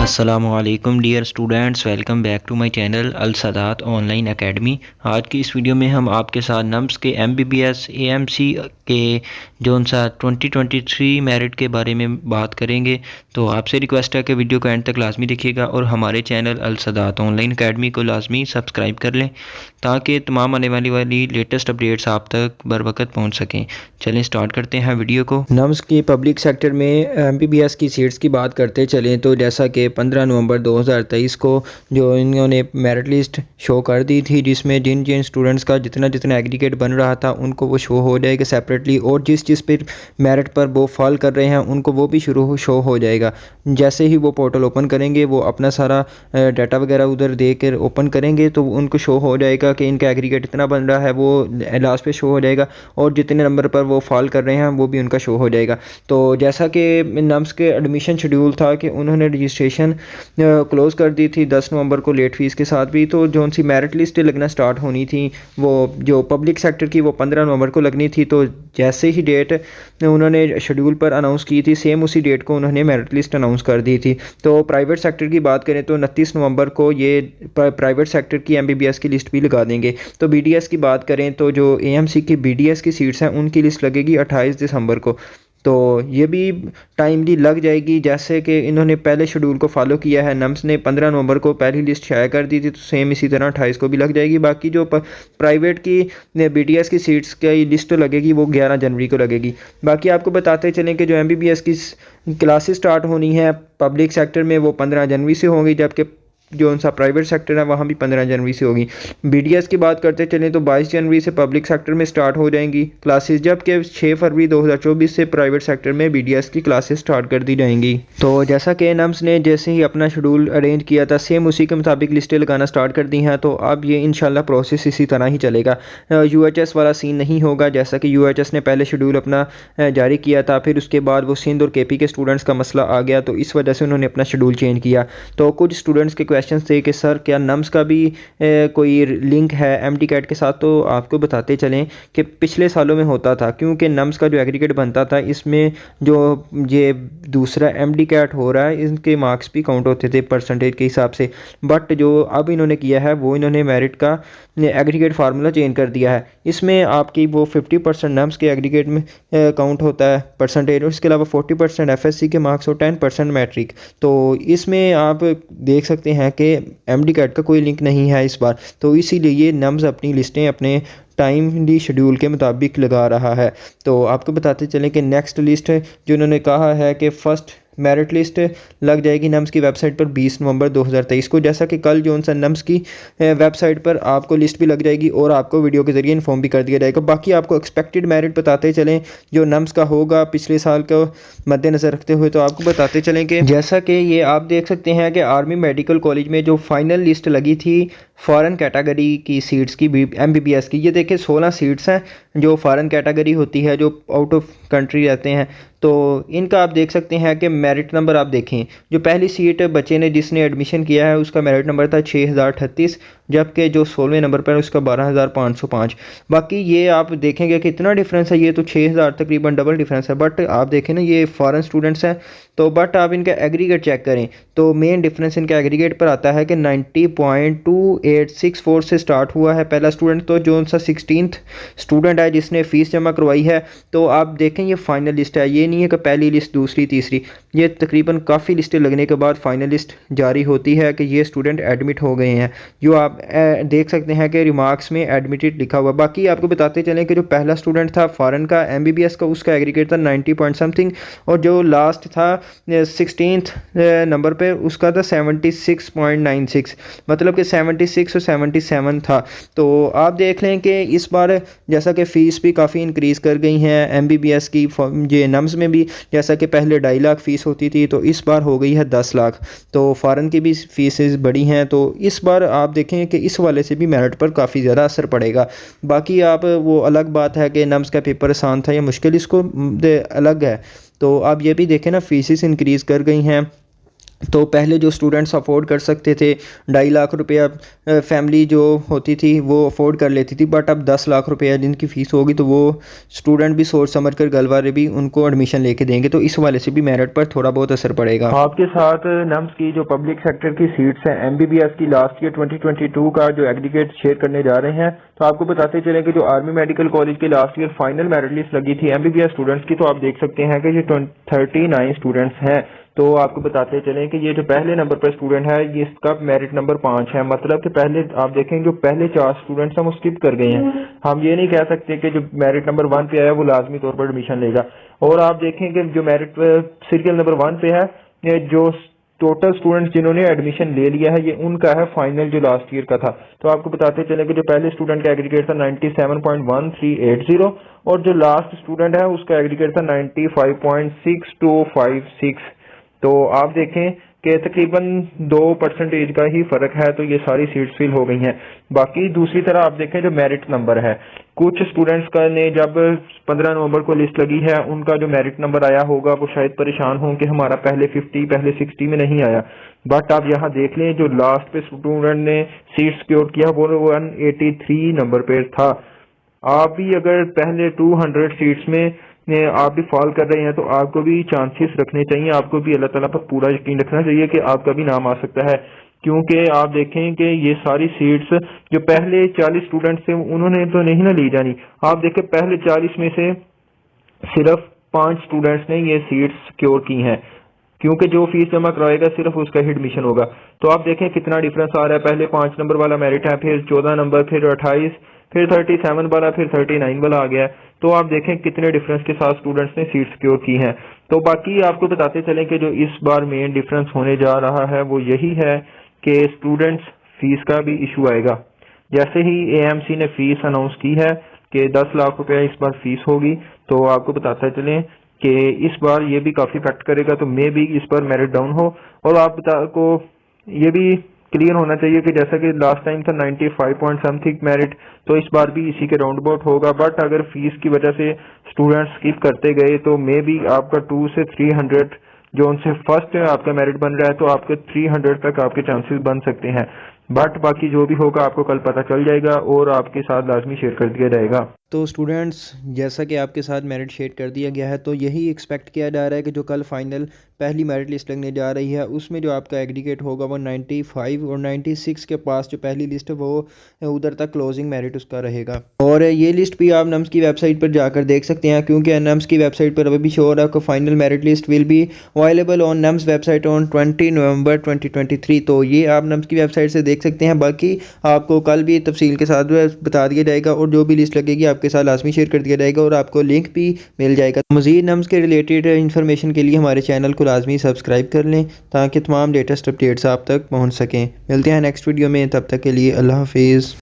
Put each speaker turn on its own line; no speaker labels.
अस्सलामुअलैकुम dear students, welcome back to my channel Al Sadat online academy. आज की इस वीडियो में हम आपके साथ नम्स के एमबीबीएस एएमसी के जो सा 2023 मेरिट के बारे में बात करेंगे। तो आपसे रिक्वेस्ट है कि वीडियो को एंड तक लाजमी देखिएगा और हमारे channel Al Sadat online academy को लाजमी सब्सक्राइब कर लें ताकि तमाम आने वाली लेटेस्ट अपडेट्स आप तक बर वक्त पहुँच सकें। चलें स्टार्ट करते हैं वीडियो को। नम्स की पब्लिक सेक्टर में एमबीबीएस की सीट्स की बात करते चलें तो जैसा कि 15 नवंबर 2023 को जो इन्होंने मेरिट लिस्ट शो कर दी थी, जिसमें जिन जिन स्टूडेंट्स का जितना एग्रीगेट बन रहा था उनको वो शो हो जाएगा सेपरेटली, और जिस पे मेरिट पर वो फॉल कर रहे हैं उनको वो भी शो हो जाएगा। जैसे ही वो पोर्टल ओपन करेंगे, वो अपना सारा डाटा वगैरह उधर दे कर ओपन करेंगे तो उनको शो हो जाएगा कि इनका एग्रीगेट इतना बन रहा है, वो लास्ट पे शो हो जाएगा, और जितने नंबर पर वो फॉल कर रहे हैं वो भी उनका शो हो जाएगा। तो जैसा कि नम्स के एडमिशन शेड्यूल था कि उन्होंने रजिस्ट्रेशन क्लोज़ कर दी थी 10 नवंबर को लेट फीस के साथ भी, तो जो सी मेरिट लिस्ट लगना स्टार्ट होनी थी वो जो पब्लिक सेक्टर की वो 15 नवंबर को लगनी थी। तो जैसे ही डेट उन्होंने शेड्यूल पर अनाउंस की थी, सेम उसी डेट को उन्होंने मेरिट लिस्ट अनाउंस कर दी थी। तो प्राइवेट सेक्टर की बात करें तो 29 नवंबर को ये प्राइवेट सेक्टर की एमबीबीएस की लिस्ट भी लगा देंगे। तो बीडीएस की बात करें तो जो एएमसी की बीडीएस की सीट्स हैं उनकी लिस्ट लगेगी 28 दिसंबर को। तो ये भी टाइमली लग जाएगी, जैसे कि इन्होंने पहले शेड्यूल को फॉलो किया है। नम्स ने 15 नवंबर को पहली लिस्ट शाया कर दी थी, तो सेम इसी तरह 28 को भी लग जाएगी। बाकी जो प्राइवेट की बीडीएस की सीट्स की लिस्ट लगेगी वो 11 जनवरी को लगेगी। बाकी आपको बताते चलें कि जो एमबीबीएस की क्लासेस स्टार्ट होनी है पब्लिक सेक्टर में वो 15 जनवरी से होंगी, जबकि जो उनसा प्राइवेट सेक्टर है वहाँ भी 15 जनवरी से होगी। बीडीएस की बात करते चलें तो 22 जनवरी से पब्लिक सेक्टर में स्टार्ट हो जाएंगी क्लासेस, जबकि 6 फरवरी 2024 से प्राइवेट सेक्टर में बीडीएस की क्लासेस स्टार्ट कर दी जाएंगी। तो जैसा कि नम्स ने जैसे ही अपना शेड्यूल अरेंज किया था, सेम उसी के मुताबिक लिस्टें लगाना स्टार्ट कर दी हैं। तो अब ये इंशाल्लाह प्रोसेस इसी तरह ही चलेगा। यूएचएस वाला सीन नहीं होगा, जैसा कि यूएचएस ने पहले शेड्यूल अपना जारी किया था, फिर उसके बाद वो सिंध और केपी के स्टूडेंट्स का मसला आ गया, तो इस वजह से उन्होंने अपना शेड्यूल चेंज किया। तो कुछ स्टूडेंट्स के क्वेश्चन थे कि सर क्या नम्स का भी कोई लिंक है एमडी कैट के साथ। तो आपको बताते चलें कि पिछले सालों में होता था, क्योंकि नम्स का जो एग्रीगेट बनता था इसमें जो ये दूसरा एमडी कैट हो रहा है इनके मार्क्स भी काउंट होते थे परसेंटेज के हिसाब से। बट जो अब इन्होंने किया है वो इन्होंने मेरिट का एग्रीगेट फार्मूला चेंज कर दिया है। इसमें आपकी वो 50% नम्स के एग्रीगेट में काउंट होता है परसेंटेज, और इसके अलावा 40% एफएससी के मार्क्स और 10% मैट्रिक। तो इसमें आप देख सकते हैं कि एमडी कैट का कोई लिंक नहीं है इस बार, तो इसीलिए ये नम्स अपनी लिस्टें अपने टाइमली शेड्यूल के मुताबिक लगा रहा है। तो आपको बताते चलें कि नेक्स्ट लिस्ट जो उन्होंने कहा है कि फर्स्ट मेरिट लिस्ट लग जाएगी नम्स की वेबसाइट पर 20 नवंबर 2023 को, जैसा कि कल जो सा नम्स की वेबसाइट पर आपको लिस्ट भी लग जाएगी और आपको वीडियो के ज़रिए इन्फॉर्म भी कर दिया जाएगा। बाकी आपको एक्सपेक्टेड मेरिट बताते चलें जो नम्स का होगा पिछले साल को मद्देनज़र रखते हुए, तो आपको बताते चलें कि जैसा कि ये आप देख सकते हैं कि आर्मी मेडिकल कॉलेज में जो फाइनल लिस्ट लगी थी फ़ॉरेन कैटेगरी की सीट्स की एमबीबीएस की, ये देखिए 16 सीट्स हैं जो फ़ॉरेन कैटेगरी होती है, जो आउट ऑफ कंट्री रहते हैं। तो इनका आप देख सकते हैं कि मेरिट नंबर आप देखें, जो पहली सीट बच्चे ने जिसने एडमिशन किया है उसका मेरिट नंबर था 6038, जबकि जो 16वें नंबर पर उसका 12505। बाकी ये आप देखेंगे कि इतना डिफरेंस है, ये तो 6000 तकरीबन डबल डिफरेंस है। बट आप देखें ना ये फॉरेन स्टूडेंट्स हैं, तो बट आप इनका एग्रीगेट चेक करें तो मेन डिफरेंस इनका एग्रीगेट पर आता है कि 90.2864 से स्टार्ट हुआ है पहला स्टूडेंट, तो जो सा 16th स्टूडेंट है जिसने फ़ीस जमा करवाई है। तो आप देखें ये फाइनल लिस्ट है, ये नहीं है कि पहली लिस्ट दूसरी तीसरी, ये तकरीबन काफ़ी लिस्टें लगने के बाद फाइनल लिस्ट जारी होती है कि ये स्टूडेंट एडमिट हो गए हैं। जो आप देख सकते हैं कि रिमार्क्स में एडमिटेड लिखा हुआ। बाकी आपको बताते चलें कि जो पहला स्टूडेंट था फॉरेन का एमबीबीएस का, उसका एग्रीगेट था 90 पॉइंट समथिंग, और जो लास्ट था 16th नंबर पे उसका था 76.96, मतलब कि 76 और 77 था। तो आप देख लें कि इस बार जैसा कि फ़ीस भी काफ़ी इंक्रीज़ कर गई हैं एमबीबीएस की, ये नम्स में भी जैसा कि पहले 2.5 लाख फ़ीस होती थी तो इस बार हो गई है 10 लाख। तो फ़ॉरेन की भी फ़ीसेस बड़ी हैं, तो इस बार आप देखें कि इस वाले से भी मेरिट पर काफ़ी ज़्यादा असर पड़ेगा। बाकी आप वो अलग बात है कि नम्स का पेपर आसान था या मुश्किल, इसको अलग है। तो आप ये भी देखें ना फ़ीसेस इंक्रीज़ कर गई हैं
तो पहले जो स्टूडेंट्स अफोर्ड कर सकते थे 2.5 लाख रुपया फैमिली जो होती थी वो अफोर्ड कर लेती थी, बट अब 10 लाख रुपया जिनकी फ़ीस होगी तो वो स्टूडेंट भी सोच समझ कर घर वाले भी उनको एडमिशन लेके देंगे, तो इस वाले से भी मेरिट पर थोड़ा बहुत असर पड़ेगा।
आपके साथ नम्स की जो पब्लिक सेक्टर की सीट्स हैं एमबीबीएस की लास्ट ईयर 2022 का जो एग्रीगेट शेयर करने जा रहे हैं, तो आपको बताते चलें कि जो आर्मी मेडिकल कॉलेज के last year final merit list लगी थी एमबीबीएस स्टूडेंट्स की, तो आप देख सकते हैं कि ये 39 स्टूडेंट्स हैं। तो आपको बताते चलें कि ये जो पहले नंबर पर स्टूडेंट है ये इसका मेरिट नंबर 5 है, मतलब कि पहले आप देखें जो पहले 4 स्टूडेंट्स हम स्किप कर गए हैं। हम ये नहीं कह सकते कि जो मेरिट नंबर 1 पे आया वो लाजमी तौर पर एडमिशन लेगा। और आप देखें कि जो मेरिट सीरियल नंबर 1 पे है, ये जो टोटल स्टूडेंट्स जिन्होंने एडमिशन ले लिया है ये उनका है फाइनल जो लास्ट ईयर का था। तो आपको बताते चले कि जो पहले स्टूडेंट का एग्रीगेट था 97.1380 और जो लास्ट स्टूडेंट है उसका एग्रीगेट था 95.6256। तो आप देखें कि तकरीबन 2% का ही फर्क है, तो ये सारी सीट्स फिल हो गई हैं। बाकी दूसरी तरह आप देखें जो मेरिट नंबर है, कुछ स्टूडेंट्स का ने जब 15 नवंबर को लिस्ट लगी है उनका जो मेरिट नंबर आया होगा वो शायद परेशान हों कि हमारा पहले 50 पहले 60 में नहीं आया, बट आप यहाँ देख लें जो लास्ट पे स्टूडेंट ने सीट सिक्योर किया वो 183 नंबर पे था। आप भी अगर पहले 200 सीट्स में आप भी फॉल कर रहे हैं तो आपको भी चांसेस रखने चाहिए, आपको भी अल्लाह ताला पर पूरा यकीन रखना चाहिए कि आपका भी नाम आ सकता है। क्योंकि आप देखें कि ये सारी सीट्स जो पहले 40 स्टूडेंट्स थे उन्होंने तो नहीं ना ली जानी। आप देखें पहले 40 में से सिर्फ 5 स्टूडेंट्स ने ये सीट्स सिक्योर की हैं, क्योंकि जो फीस जमा करवाएगा सिर्फ उसका ही एडमिशन होगा। तो आप देखें कितना डिफरेंस आ रहा है, पहले 5 नंबर वाला मेरिट है, फिर 14 नंबर, फिर 28, फिर 37 वाला, फिर 39 वाला आ गया है। तो आप देखें कितने डिफरेंस के साथ स्टूडेंट्स ने सीट सिक्योर की हैं। तो बाकी आपको बताते चलें कि जो इस बार मेन डिफरेंस होने जा रहा है वो यही है कि स्टूडेंट्स फीस का भी इशू आएगा। जैसे ही एएमसी ने फीस अनाउंस की है कि 10 लाख रुपया इस बार फीस होगी, तो आपको बताते चलें कि इस बार ये भी काफी इफेक्ट करेगा, तो मे भी इस बार मेरिट डाउन हो। और आप को ये भी क्लियर होना चाहिए कि जैसा कि लास्ट टाइम था 95 पॉइंट समथिंग मेरिट, तो इस बार भी इसी के राउंड अबाउट होगा। बट अगर फीस की वजह से स्टूडेंट्स स्किप करते गए तो मे भी आपका 2 से 300 जो उनसे फर्स्ट आपका मेरिट बन रहा है तो आपके 300 तक आपके चांसेस बन सकते हैं। बट बाकी जो भी होगा आपको कल पता चल जाएगा और आपके साथ लाजमी शेयर कर दिया जाएगा।
तो स्टूडेंट्स जैसा कि आपके साथ मेरिट शेयर कर दिया गया है, तो यही एक्सपेक्ट किया जा रहा है कि जो कल फाइनल पहली मेरिट लिस्ट लगने जा रही है उसमें जो आपका एग्रीगेट होगा वो 95 और 96 के पास जो पहली लिस्ट है वो उधर तक क्लोजिंग मेरिट उसका रहेगा। और ये लिस्ट भी आप नम्स की वेबसाइट पर जाकर देख सकते हैं, क्योंकि नम्स की वेबसाइट पर अभी भी शो हो रहा है कि final merit list will be available on nums website on 20 नवंबर 2023। तो ये आप नम्स की वेबसाइट से देख सकते हैं। बाकी आपको कल भी तफसील के साथ बता दिया जाएगा और जो भी लिस्ट लगेगी आपके साथ लाजमी शेयर कर दिया जाएगा और आपको लिंक भी मिल जाएगा। मज़ीद नम्स के रिलेटेड इन्फॉर्मेशन के लिए हमारे चैनल को लाजमी सब्सक्राइब कर लें ताकि तमाम लेटेस्ट अपडेट्स आप तक पहुँच सकें। मिलते हैं नेक्स्ट वीडियो में, तब तक के लिए अल्लाह हाफिज़।